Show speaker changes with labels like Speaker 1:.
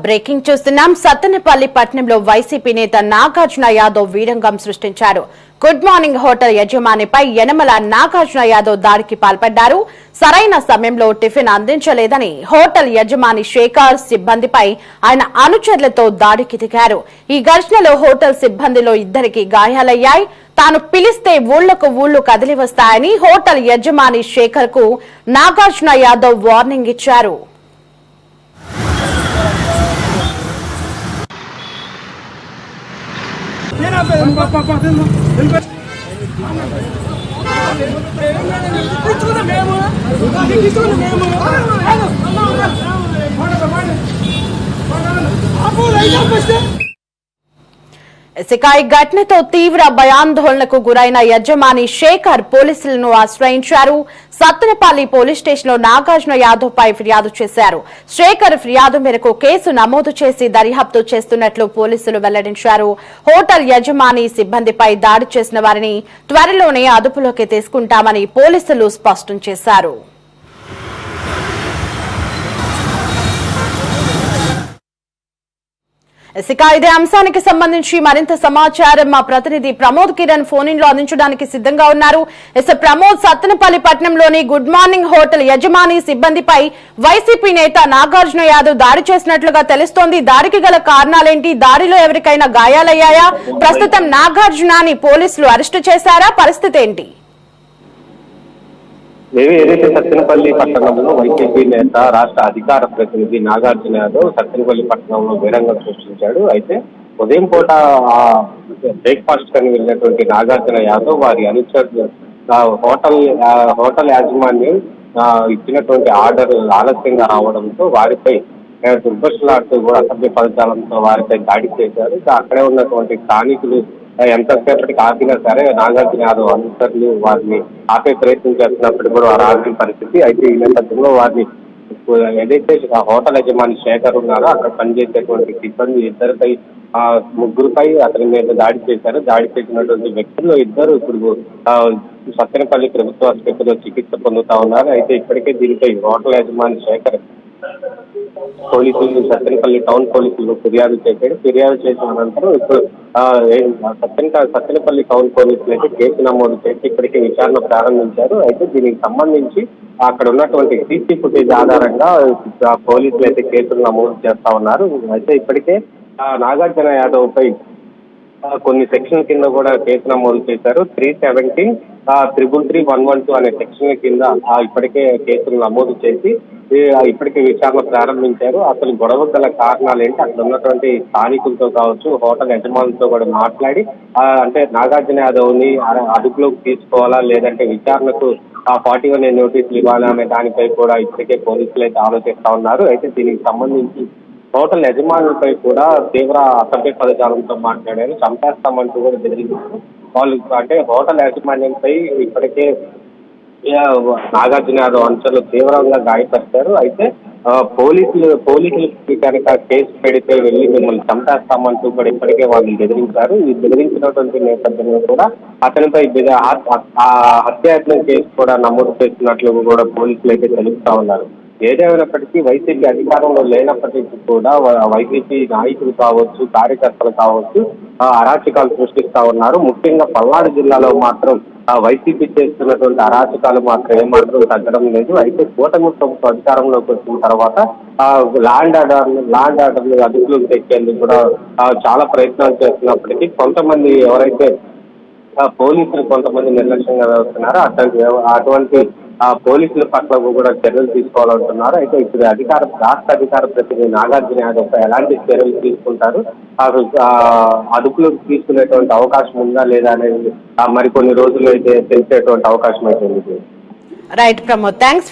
Speaker 1: Breaking చూస్తున్నాం. సత్తెనపల్లి పట్టణంలో YCP నేత నాగార్జున యాదవ్ వీరంగం సృష్టించారు. గుడ్ మార్నింగ్ హోటల్ యజమానిపై యనమల నాగార్జున యాదవ్ దాడికి పాల్పడ్డారు. సరైన సమయంలో టిఫిన్ అందించలేదని హోటల్ యజమాని శేఖర్ సిబ్బందిపై ఆయన అనుచరులతో దాడికి దిగారు. ఈ ఘర్షణలో హోటల్ సిబ్బందిలో ఇద్దరికి గాయాలయ్యాయి. తాను పిలిస్తే ఊళ్లకు ఊళ్లు కదిలి వస్తాయని హోటల్ యజమాని శేఖర్ కు నాగార్జున యాదవ్ వార్నింగ్ ఇచ్చారు. ఈ ఘటనతో తీవ్ర భయాందోళనకు గురైన యజమాని శేఖర్ పోలీసులను ఆశ్రయించారు. సత్తెనపల్లి పోలీస్ స్టేషన్ లో నాగార్జున యాదవ్ పై ఫిర్యాదు చేశారు. శేఖర్ ఫిర్యాదు మేరకు కేసు నమోదు చేసి దర్యాప్తు చేస్తున్నట్లు పోలీసులు వెల్లడించారు. హోటల్ యజమాని సిబ్బందిపై దాడి చేసిన వారిని త్వరలోనే అదుపులోకి తీసుకుంటామని పోలీసులు స్పష్టం చేశారు. ఇదే అంశానికి సంబంధించి మరింత సమాచారం మా ప్రతినిధి ప్రమోద్ కిరణ్ ఫోన్ ఇన్ లో అందించడానికి సిద్ధంగా ఉన్నారు. ప్రమోద్, సత్తెనపల్లి పట్టణంలోని గుడ్ మార్నింగ్ హోటల్ యజమాని సిబ్బందిపై వైసీపీ నేత నాగార్జున యాదవ్ దాడి చేసినట్లుగా తెలుస్తోంది. దాడికి గల కారణాలేంటి? దాడిలో ఎవరికైనా గాయాలయ్యాయా? ప్రస్తుతం నాగార్జునాని పోలీసులు అరెస్టు చేశారా? పరిస్థితి ఏంటి?
Speaker 2: ఏదైతే సత్తెనపల్లి పట్టణంలో వైసీపీ నేత రాష్ట్ర అధికార ప్రతినిధి నాగార్జున యాదవ్ సత్తెనపల్లి పట్టణంలో వీరంగం సృష్టించాడు. అయితే ఉదయం పూట బ్రేక్ఫాస్ట్ కని వెళ్ళినటువంటి నాగార్జున యాదవ్ వారి అనుచరులు హోటల్ యాజమాన్యం ఇచ్చినటువంటి ఆర్డర్ ఆలస్యంగా రావడంతో వారిపై దుర్భషలాడుతూ కూడా అసభ్య పదజాలంతో వారిపై దాడి చేశారు. అక్కడే ఉన్నటువంటి స్థానికులు ఎంతసేపటికి ఆపినా సరే నాగార్జున యాదవ్ అనుచరులు వారిని ఆపే ప్రయత్నం చేస్తున్నప్పుడు కూడా వారు ఆపిన పరిస్థితి. అయితే ఈ నేపథ్యంలో వారిని ఏదైతే హోటల్ యజమాని శేఖర్ ఉన్నారో అక్కడ పనిచేసేటువంటి సిబ్బంది ఇద్దరిపై ముగ్గురుపై అతని మీద దాడి చేశారు. దాడి చేసినటువంటి వ్యక్తులు ఇద్దరు ఇప్పుడు సత్తెనపల్లి ప్రభుత్వ ఆసుపత్రిలో చికిత్స పొందుతా ఉన్నారు. అయితే ఇప్పటికే దీనిపై హోటల్ యజమాని శేఖర్ పోలీసులు సత్తెనపల్లి టౌన్ పోలీసులు ఫిర్యాదు చేశాడు. ఫిర్యాదు చేసిన అనంతరం ఇప్పుడు సత్తెనపల్లి టౌన్ పోలీసులు అయితే కేసు నమోదు చేసి ఇప్పటికే విచారణ ప్రారంభించారు. అయితే దీనికి సంబంధించి అక్కడ ఉన్నటువంటి సీసీ ఫుటేజ్ ఆధారంగా పోలీసులు అయితే కేసులు నమోదు చేస్తా ఉన్నారు. అయితే ఇప్పటికే నాగార్జున యాదవ్ పై కొన్ని సెక్షన్ కింద కూడా కేసు నమోదు చేశారు. 370 333 అనే సెక్షన్ కింద ఇప్పటికే కేసులు నమోదు చేసి ఇప్పటికే విచారణ ప్రారంభించారు. అసలు గొడవ గల కారణాలు ఏంటి, అక్కడ ఉన్నటువంటి స్థానికులతో కావచ్చు హోటల్ యజమానులతో కూడా మాట్లాడి అంటే నాగార్జున యాదవ్ ని అదుపులోకి తీసుకోవాలా లేదంటే విచారణకు 41 నోటీసులు ఇవ్వాలా అనే దానిపై కూడా ఇప్పటికే పోలీసులు అయితే ఆలోచిస్తా ఉన్నారు. అయితే దీనికి సంబంధించి హోటల్ యజమానులపై కూడా తీవ్ర అసభ్య పదజాలంతో మాట్లాడారు. చంపేస్తామంటూ కూడా బెదిరించారు. వాళ్ళు అంటే హోటల్ యాజమాన్యంపై ఇప్పటికే నాగార్జున యాదవ్ అనుచరులు తీవ్రంగా గాయపరిచారు. అయితే పోలీసులకి కనుక కేసు పెడితే వెళ్ళి మిమ్మల్ని చంపేస్తామంటూ కూడా ఇప్పటికే వాళ్ళు బెదిరించారు. ఈ బెదిరించినటువంటి నేపథ్యంలో కూడా అతనిపై హత్యాయత్నం కేసు కూడా నమోదు చేస్తున్నట్లు కూడా పోలీసులు అయితే తెలుపుతా ఉన్నారు. ఏదేమైనప్పటికీ వైసీపీ అధికారంలో లేనప్పటికీ కూడా వైసీపీ నాయకులు కావచ్చు కార్యకర్తలు కావచ్చు అరాచకాలు సృష్టిస్తా ఉన్నారు. ముఖ్యంగా పల్నాడు జిల్లాలో మాత్రం వైసీపీ చేస్తున్నటువంటి అరాచకాలు మాత్రం ఏమాత్రం తగ్గడం లేదు. అయితే కూటమి ప్రభుత్వం అధికారంలోకి వచ్చిన తర్వాత ల్యాండ్ ఆర్డర్ అదుపులోకి తెచ్చేందుకు కూడా చాలా ప్రయత్నాలు చేస్తున్నప్పటికీ కొంతమంది ఎవరైతే పోలీసులు కొంతమంది నిర్లక్ష్యంగా వ్యవహరిస్తున్నారో అటువంటి పోలీసుల పట్ల కూడా చర్యలు తీసుకోవాలంటున్నారు. అయితే ఇప్పుడు రాష్ట్ర అధికార ప్రతినిధి నాగార్జున యాదవ్ ఎలాంటి చర్యలు తీసుకుంటారు, అదుపులోకి తీసుకునేటువంటి అవకాశం ఉందా లేదా అనేది మరికొన్ని రోజులు అయితే తెలిసేటువంటి అవకాశం అయితే ఉంది.
Speaker 1: Right Pramod, thanks.